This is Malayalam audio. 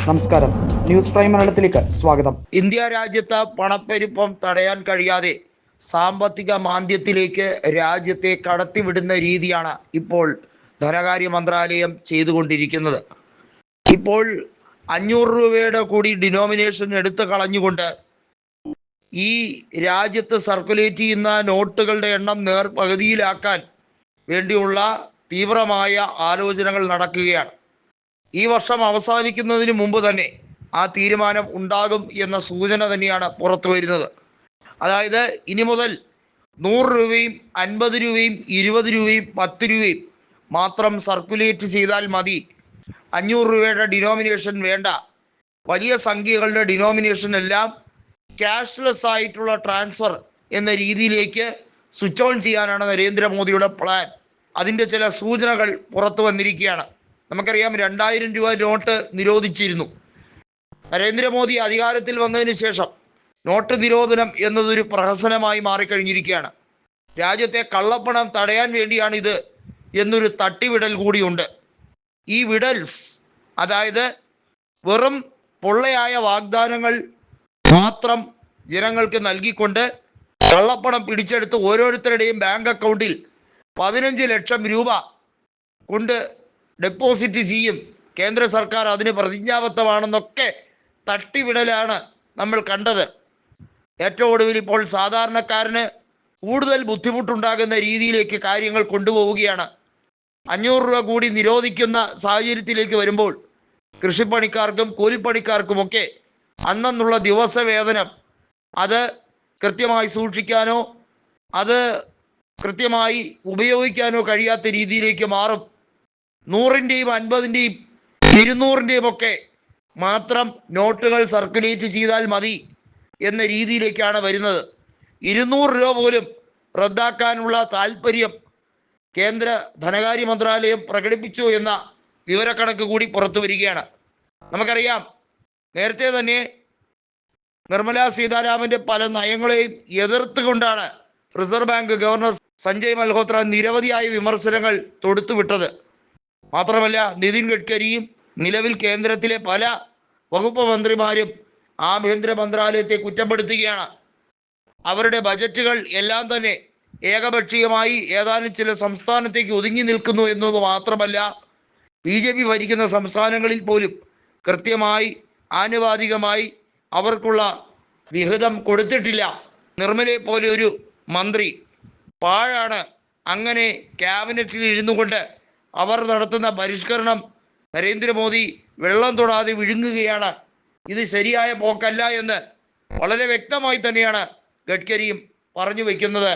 നമസ്കാരം, ന്യൂസ് പ്രൈം മലയാളത്തിലേക്ക് സ്വാഗതം. ഇന്ത്യ രാജ്യത്ത് പണപ്പെരുപ്പം തടയാൻ കഴിയാതെ സാമ്പത്തിക മാന്ദ്യത്തിലേക്ക് രാജ്യത്തെ കടത്തിവിടുന്ന രീതിയാണ് ഇപ്പോൾ ധനകാര്യ മന്ത്രാലയം ചെയ്തുകൊണ്ടിരിക്കുന്നത്. ഇപ്പോൾ 500 രൂപയുടെ കൂടി ഡിനോമിനേഷൻ എടുത്തു കളഞ്ഞുകൊണ്ട് ഈ രാജ്യത്ത് സർക്കുലേറ്റ് ചെയ്യുന്ന നോട്ടുകളുടെ എണ്ണം നേർപകുതിയിലാക്കാൻ വേണ്ടിയുള്ള തീവ്രമായ ആലോചനകൾ നടക്കുകയാണ്. ഈ വർഷം അവസാനിക്കുന്നതിന് മുമ്പ് തന്നെ ആ തീരുമാനം ഉണ്ടാകും എന്ന സൂചന തന്നെയാണ് പുറത്തു വരുന്നത്. അതായത് ഇനി മുതൽ 100 രൂപയും 50 രൂപയും 20 രൂപയും 10 രൂപയും മാത്രം സർക്കുലേറ്റ് ചെയ്താൽ മതി. 500 രൂപയുടെ ഡിനോമിനേഷൻ വേണ്ട. വലിയ സംഖ്യകളുടെ ഡിനോമിനേഷൻ എല്ലാം ക്യാഷ്ലെസ് ആയിട്ടുള്ള ട്രാൻസ്ഫർ എന്ന രീതിയിലേക്ക് സ്വിച്ച് ഓൺ ചെയ്യാനാണ് നരേന്ദ്രമോദിയുടെ പ്ലാൻ. അതിൻ്റെ ചില സൂചനകൾ പുറത്തു വന്നിരിക്കുകയാണ്. നമുക്കറിയാം, 2000 രൂപ നോട്ട് നിരോധിച്ചിരുന്നു. നരേന്ദ്രമോദി അധികാരത്തിൽ വന്നതിന് ശേഷം നോട്ട് നിരോധനം എന്നതൊരു പ്രഹസനമായി മാറിക്കഴിഞ്ഞിരിക്കുകയാണ്. രാജ്യത്തെ കള്ളപ്പണം തടയാൻ വേണ്ടിയാണ് ഇത് എന്നൊരു തട്ടിവിടൽ കൂടിയുണ്ട്. ഈ വിടൽസ്, അതായത് വെറും പൊള്ളയായ വാഗ്ദാനങ്ങൾ മാത്രം ജനങ്ങൾക്ക് നൽകിക്കൊണ്ട് കള്ളപ്പണം പിടിച്ചെടുത്ത് ഓരോരുത്തരുടെയും ബാങ്ക് അക്കൗണ്ടിൽ 15 ലക്ഷം രൂപ കൊണ്ട് ഡെപ്പോസിറ്റ് ചെയ്യും, കേന്ദ്ര സർക്കാർ അതിന് പ്രതിജ്ഞാബദ്ധമാണെന്നൊക്കെ തട്ടിവിടലാണ് നമ്മൾ കണ്ടത്. ഏറ്റവും ഒടുവിൽ ഇപ്പോൾ സാധാരണക്കാരന് കൂടുതൽ ബുദ്ധിമുട്ടുണ്ടാകുന്ന രീതിയിലേക്ക് കാര്യങ്ങൾ കൊണ്ടുപോവുകയാണ്. 500 രൂപ കൂടി നിരോധിക്കുന്ന സാഹചര്യത്തിലേക്ക് വരുമ്പോൾ കൃഷിപ്പണിക്കാർക്കും കൂലിപ്പണിക്കാർക്കുമൊക്കെ അന്നുള്ള ദിവസവേതനം അത് കൃത്യമായി സൂക്ഷിക്കാനോ അത് കൃത്യമായി ഉപയോഗിക്കാനോ കഴിയാത്ത രീതിയിലേക്ക് മാറും. 100ൻ്റെയും 50ൻ്റെയും 200ൻ്റെയും ഒക്കെ മാത്രം നോട്ടുകൾ സർക്കുലേറ്റ് ചെയ്താൽ മതി എന്ന രീതിയിലേക്കാണ് വരുന്നത്. 200 രൂപ പോലും റദ്ദാക്കാനുള്ള താല്പര്യം കേന്ദ്ര ധനകാര്യ മന്ത്രാലയം പ്രകടിപ്പിച്ചു എന്ന വിവരക്കണക്ക് കൂടി പുറത്തു വരികയാണ്. നമുക്കറിയാം, നേരത്തെ തന്നെ നിർമ്മല സീതാരാമൻ്റെ പല നയങ്ങളെയും എതിർത്തുകൊണ്ടാണ് reserve bank governor Sanjay Malhotra നിരവധിയായ വിമർശനങ്ങൾ തൊടുത്തുവിട്ടത്. മാത്രമല്ല, നിതിൻ ഗഡ്കരിയും നിലവിൽ കേന്ദ്രത്തിലെ പല വകുപ്പ് മന്ത്രിമാരും ആഭ്യന്തര മന്ത്രാലയത്തെ കുറ്റപ്പെടുത്തുകയാണ്. അവരുടെ ബജറ്റുകൾ എല്ലാം തന്നെ ഏകപക്ഷീയമായി ഏതാനും ചില സംസ്ഥാനത്തേക്ക് ഒതുങ്ങി നിൽക്കുന്നു എന്നത് മാത്രമല്ല, BJP ഭരിക്കുന്ന സംസ്ഥാനങ്ങളിൽ പോലും കൃത്യമായി ആനുപാതികമായി അവർക്കുള്ള വിഹിതം കൊടുത്തിട്ടില്ല. നിർമ്മലയെ പോലെ ഒരു മന്ത്രി പാഴാണ്. അങ്ങനെ ക്യാബിനറ്റിൽ ഇരുന്നു കൊണ്ട് അവർ നടത്തുന്ന പരിഷ്കരണം നരേന്ദ്രമോദി വെള്ളം തൊടാതെ വിഴുങ്ങുകയാണ്. ഇത് ശരിയായ പോക്കല്ല എന്ന് വളരെ വ്യക്തമായി തന്നെയാണ് ഗഡ്കരിയും പറഞ്ഞു വയ്ക്കുന്നത്.